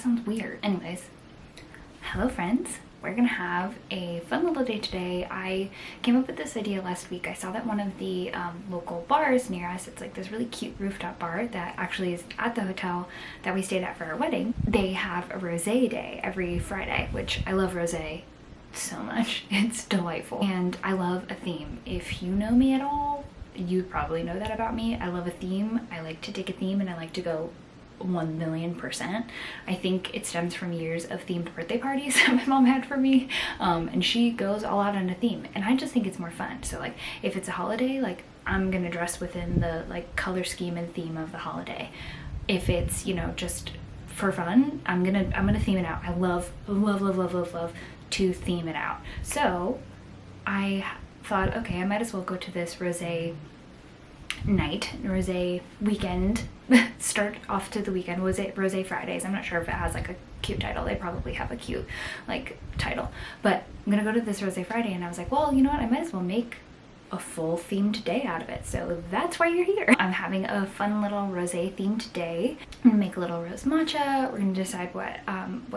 sounds weird. Anyways, hello friends. We're gonna have a fun little day today. I came up with this idea last week. I saw that one of the local bars near us, it's like this really cute rooftop bar that actually is at the hotel that we stayed at for our wedding. They have a rosé day every Friday, which I love rosé so much. It's delightful. And I love a theme. If you know me at all, you probably know that about me. I love a theme. I like to take a theme and I like to go 1,000,000%. I think it stems from years of themed birthday parties my mom had for me, and she goes all out on a theme, and I just think it's more fun. So like if it's a holiday, like I'm gonna dress within the like color scheme and theme of the holiday. If it's, you know, just for fun, I'm gonna theme it out. I love to theme it out. So I thought, okay, I might as well go to this rosé night, rosé weekend, start off to the weekend, rosé Fridays. I'm not sure if it has like a cute title. They probably have a cute like title, but I'm gonna go to this rosé Friday, and I was like, well, you know what, I might as well make a full themed day out of it. So that's why you're here. I'm having a fun little rosé themed day. I'm gonna make a little rose matcha. We're gonna decide what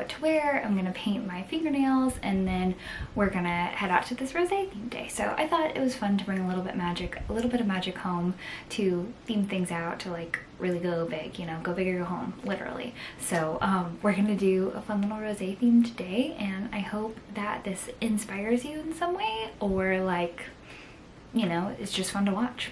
to wear. I'm gonna paint my fingernails, and then we're gonna head out to this rosé themed day. So I thought it was fun to bring a little bit of magic home, to theme things out, to like really go big, you know, go big or go home, literally. So we're gonna do a fun little rosé themed day, and I hope that this inspires you in some way, or like, you know, it's just fun to watch.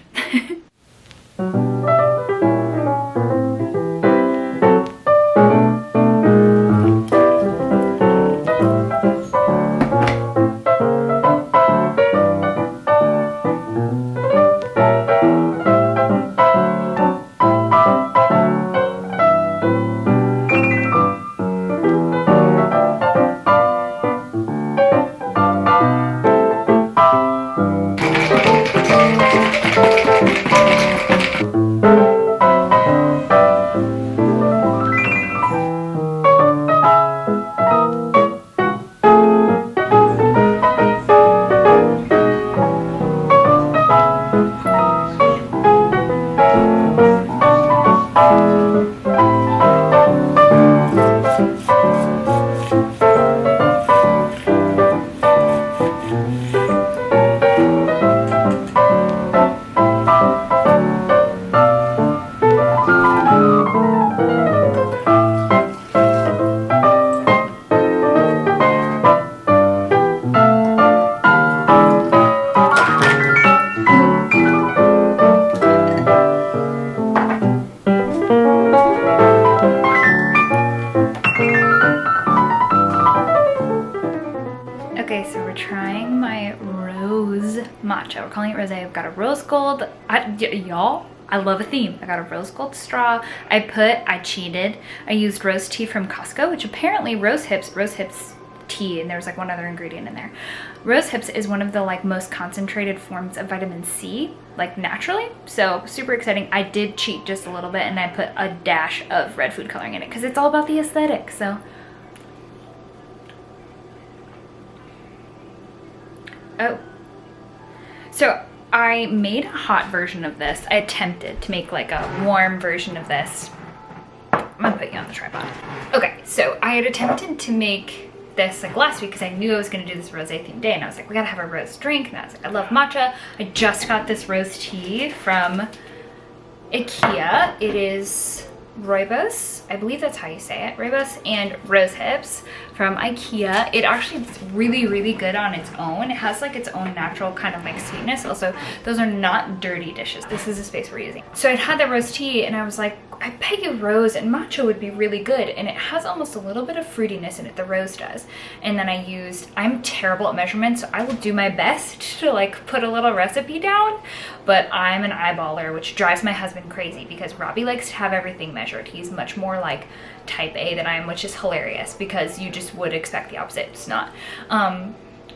Okay, so we're trying my rose matcha. We're calling it rosé. I've got a rose gold. Y'all, I love a theme. I got a rose gold straw. I cheated. I used rose tea from Costco, which apparently rose hips tea, and there was like one other ingredient in there. Rose hips is one of the like most concentrated forms of vitamin C, like naturally. So super exciting. I did cheat just a little bit, and I put a dash of red food coloring in it because it's all about the aesthetic. So I made a hot version of this. I attempted to make like a warm version of this. I'm gonna put you on the tripod. Okay, so I had attempted to make this like last week because I knew I was gonna do this rosé themed day, and I was like, we gotta have a rose drink, and I was like, I love matcha. I just got this rose tea from IKEA. It is rooibos, I believe that's how you say it, rooibos and rose hips from IKEA. It actually is really good on its own. It has like its own natural kind of like sweetness. Also, those are not dirty dishes. This is the space we're using. So I'd had the rose tea, and I was like, I bet you rose and matcha would be really good, and it has almost a little bit of fruitiness in it, the rose does. And then I'm terrible at measurements, so I will do my best to like put a little recipe down, but I'm an eyeballer, which drives my husband crazy because Robbie likes to have everything measured. He's much more like type A than I am, which is hilarious because you just would expect the opposite. It's not.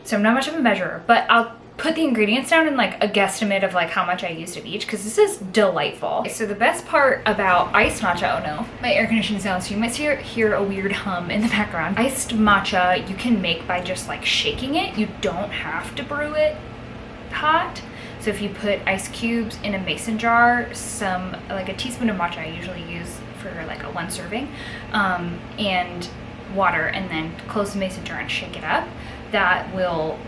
So I'm not much of a measurer, but I'll put the ingredients down in like a guesstimate of like how much I used of each, because this is delightful. So the best part about iced matcha, oh no, my air conditioning sounds, so you might hear a weird hum in the background. Iced matcha you can make by just like shaking it. You don't have to brew it hot. So if you put ice cubes in a mason jar, like a teaspoon of matcha I usually use for like a 1 serving, and water, and then close the mason jar and shake it up. That will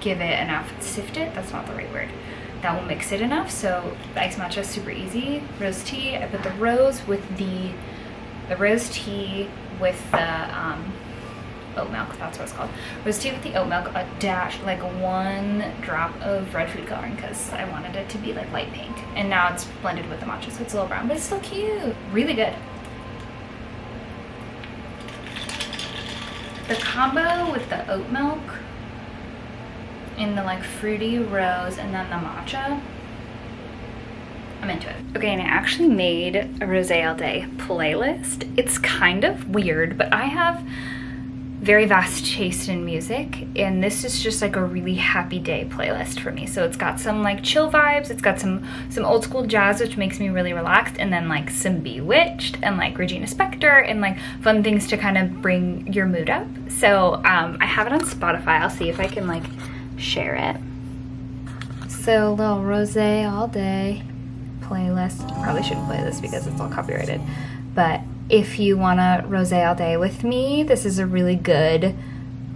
give it enough, sift it, that's not the right word. That will mix it enough. So the iced matcha is super easy. Rose tea, I put the rose with the rose tea with the oat milk, that's what it's called. Rose tea with the oat milk, a dash, like 1 drop of red food coloring because I wanted it to be like light pink. And now it's blended with the matcha, so it's a little brown, but it's still cute. Really good. The combo with the oat milk and the like fruity rose and then the matcha, I'm into it. Okay, and I actually made a Rosé all day playlist. It's kind of weird, but I have very vast taste in music, and this is just like a really happy day playlist for me. So it's got some like chill vibes, it's got some old school jazz, which makes me really relaxed, and then like some Bewitched and like Regina Spektor and like fun things to kind of bring your mood up. So I have it on Spotify. I'll see if I can like share it. So a little Rosé all day playlist. Probably shouldn't play this because it's all copyrighted, but if you want a Rosé all day with me, this is a really good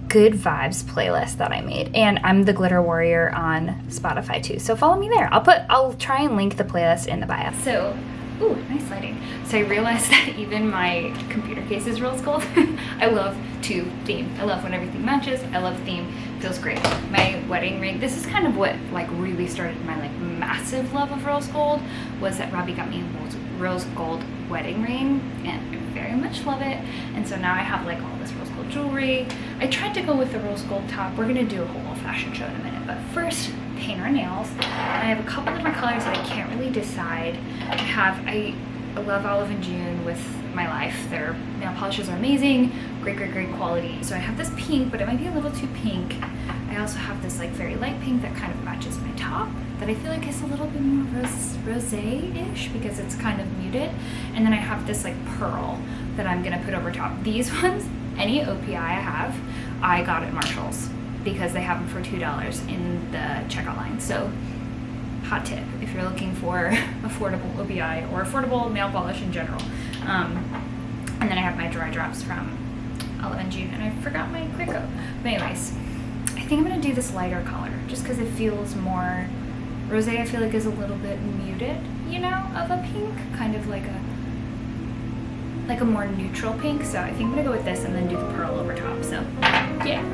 vibes playlist that I made. And I'm the Glitter Warrior on Spotify too, so follow me there. I'll try and link the playlist in the bio. So, ooh, nice lighting. So I realized that even my computer case is rose gold. I love to theme. I love when everything matches. I love theme. Feels great. My wedding ring, this is kind of what like really started my like massive love of rose gold, was that Robbie got me a rose gold wedding ring, and I very much love it. And so now I have like all this rose gold jewelry. I tried to go with the rose gold top. We're gonna do a whole fashion show in a minute, but first, paint our nails. And I have a couple different colors that I can't really decide. I love Olive and June with my life. Their nail polishes are amazing, great quality. So I have this pink, but it might be a little too pink. I also have this like very light pink that kind of matches my top, that I feel like is a little bit more rosé-ish because it's kind of muted. And then I have this like pearl that I'm gonna put over top. These ones, any OPI I have, I got at Marshall's because they have them for $2 in the checkout line. So hot tip if you're looking for affordable OPI or affordable nail polish in general. And then I have my dry drops from Olive and June, and I forgot my quick coat. But anyways, I think I'm gonna do this lighter color just because it feels more rosé. I feel like is a little bit muted, you know, of a pink, kind of like a more neutral pink. So I think I'm gonna go with this and then do the pearl over top. So yeah.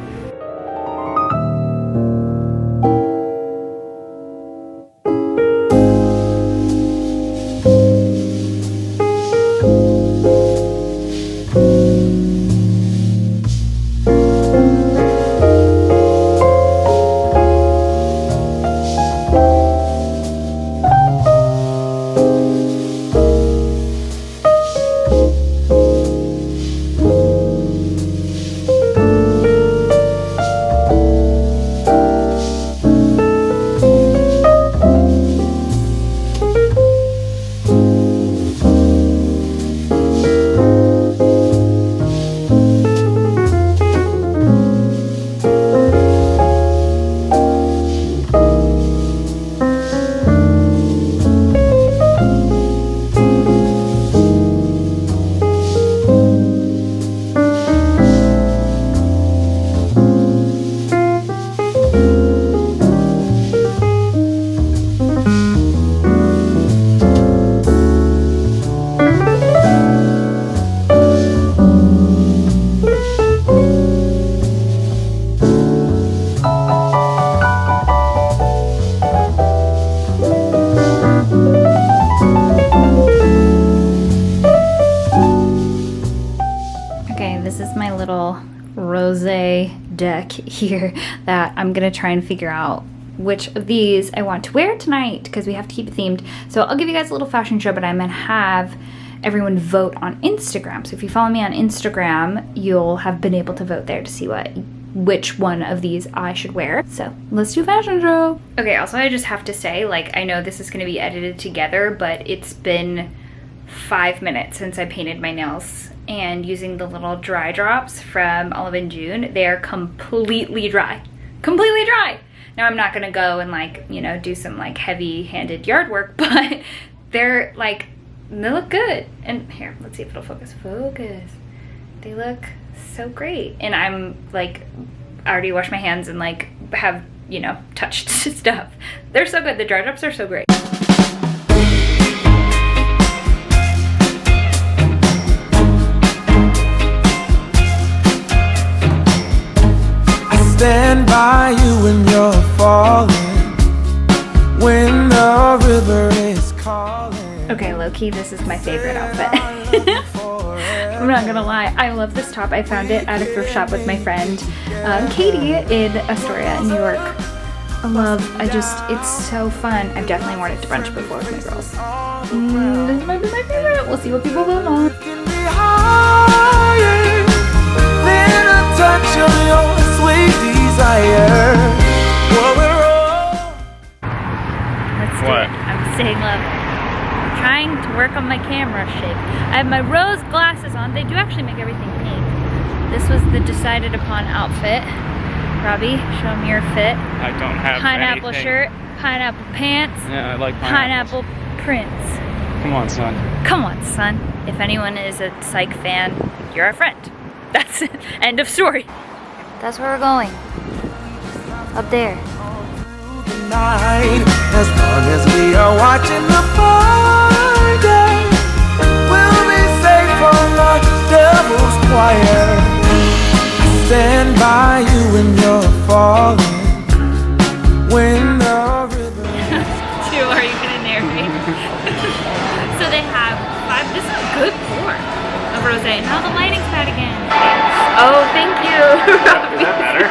Rosé deck here that I'm gonna try and figure out which of these I want to wear tonight because we have to keep it themed. So I'll give you guys a little fashion show, but I'm gonna have everyone vote on Instagram. So if you follow me on Instagram, you'll have been able to vote there to see which one of these I should wear. So let's do fashion show. Okay, also I just have to say, like, I know this is gonna be edited together, but it's been 5 minutes since I painted my nails, and using the little dry drops from Olive and June, they are completely dry. Completely dry! Now I'm not gonna go and like, you know, do some like heavy-handed yard work, but they're like they look good. And here, let's see if it'll focus. Focus. They look so great. And I'm like, I already washed my hands and like have, you know, touched stuff. They're so good. The dry drops are so great. Stand by you when you're falling, when the river is calling. Okay, low-key, this is my favorite outfit. I'm not gonna lie, I love this top. I found it at a thrift shop with my friend Katie in Astoria, New York. It's so fun. I've definitely worn it to brunch before with my girls. This might be my favorite. We'll see what people vote on. Then a touch of your sweet desire. Let's do it. I'm staying low. I'm trying to work on my camera shape. I have my rose glasses on. They do actually make everything pink. This was the decided upon outfit. Robbie, show me your fit. I don't have pineapple anything. Shirt, pineapple pants. Yeah, I like pineapple prints. Come on, son. Come on, son. If anyone is a Psych fan, you're our friend. That's it. End of story. That's where we're going. Up there. As long as we are watching the Friday, we'll be safe from the devil's choir. I stand by you when you're falling, when the river. Two, are you gonna narrate? So they have 5. This is a good pour of rosé. Now the lighting's bad again. Oh, thank you. Does that matter?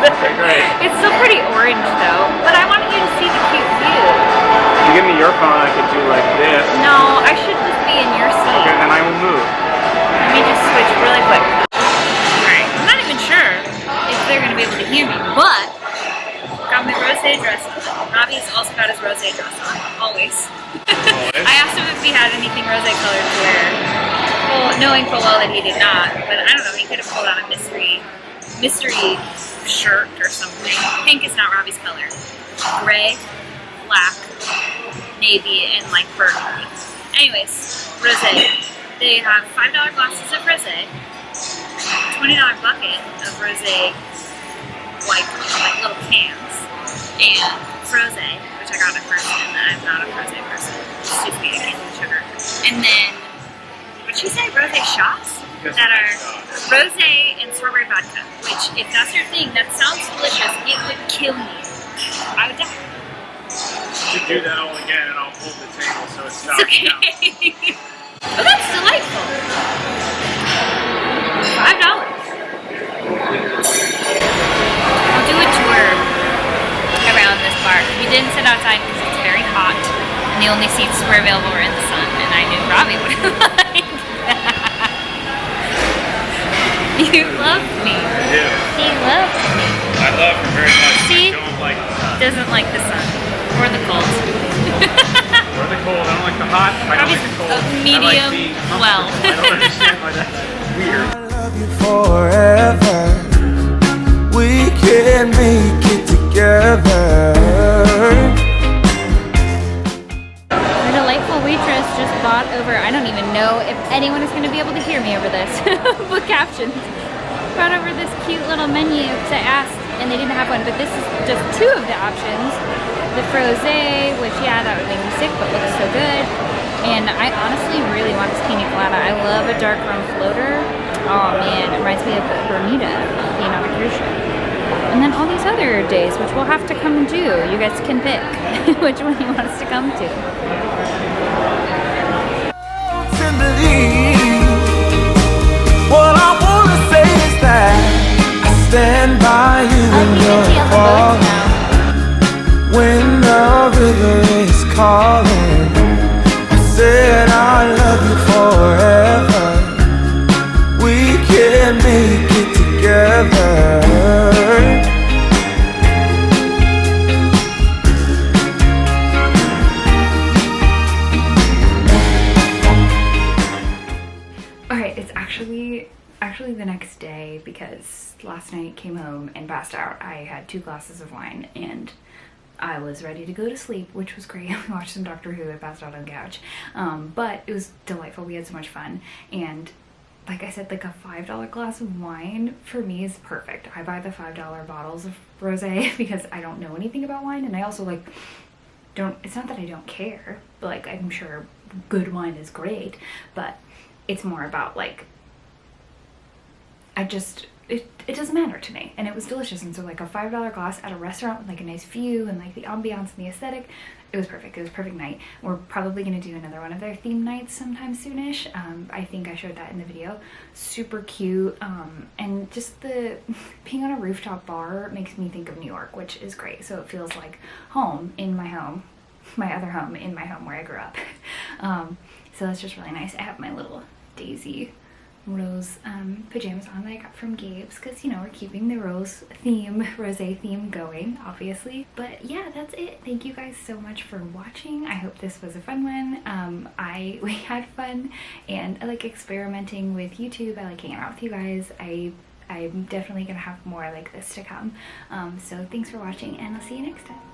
Okay, great. It's still pretty orange though, but I wanted you to see the cute view. If you give me your phone, I could do like this. No, I should just be in your seat. Okay, then I will move. Let me just switch really quick. Alright, I'm not even sure if they're gonna be able to hear me, but got my rosé dress on. Robbie's also got his rosé dress on, always. I asked him if he had anything rosé colored to wear. Well, knowing full well that he did not, but I don't know, he could have pulled out a mystery shirt or something. Pink is not Robbie's color. Gray, black, navy, and like burgundy. Anyways, rosé. They have $5 glasses of rosé, $20 bucket of rosé, like little cans, and frosé, which I got at first, and I'm not a frosé person. It's too sweet, I can't do sugar. And then, what'd she say? Rosé shots? That are rosé and strawberry vodka, which, if that's your thing, that sounds delicious. It would kill me. I would die. You do that all again, and I'll hold the table so it stops. It's okay. Oh, that's delightful. $5. I'll do a tour around this park. We didn't sit outside because it's very hot, and the only seats were available were in the sun, and I knew Robbie would like that. You love me. I do. He loves me. I love her very much. See? I don't like the sun. Doesn't like the sun. Or the cold. Or the cold. I don't like the hot. I don't like the cold. Medium I like being well. I don't understand why that's weird. I love you forever. We can make it together. Our delightful waitress just bought over, I don't even know if anyone is going to be able to hear me over this, but captions. Brought over this cute little menu to ask, and they didn't have one, but this is just 2 of the options. The frosé, which yeah, that would make me sick, but looks so good. And I honestly really want this pina colada. I love a dark rum floater. Oh man, it reminds me of Bermuda, being on a cruise ship. And then all these other days, which we'll have to come and do. You guys can pick which one you want us to come to. What I wanna say is that I stand by you when you're falling, when the river is calling. I said I love you forever. We can make it together. Actually the next day, because last night came home and passed out. I had 2 glasses of wine and I was ready to go to sleep, which was great. We watched some Doctor Who. I passed out on the couch, but it was delightful. We had so much fun, and like I said, like a $5 glass of wine for me is perfect. I buy the $5 bottles of rosé because I don't know anything about wine, and I also like don't, it's not that I don't care, but like I'm sure good wine is great, but it's more about like it doesn't matter to me, and it was delicious. And so like a $5 glass at a restaurant with like a nice view and like the ambiance and the aesthetic, it was perfect. It was a perfect night. We're probably gonna do another one of their theme nights sometime soonish. I think I showed that in the video. Super cute, and just the being on a rooftop bar makes me think of New York, which is great. So it feels like home in my home, my other home in my home where I grew up. So that's just really nice. I have my little Daisy rose pajamas on that I got from Gabe's because, you know, we're keeping the rose theme going, obviously. But yeah, that's it. Thank you guys so much for watching. I hope this was a fun one. We had fun, and I like experimenting with YouTube. I like hanging out with you guys. I'm definitely gonna have more like this to come. So thanks for watching, and I'll see you next time.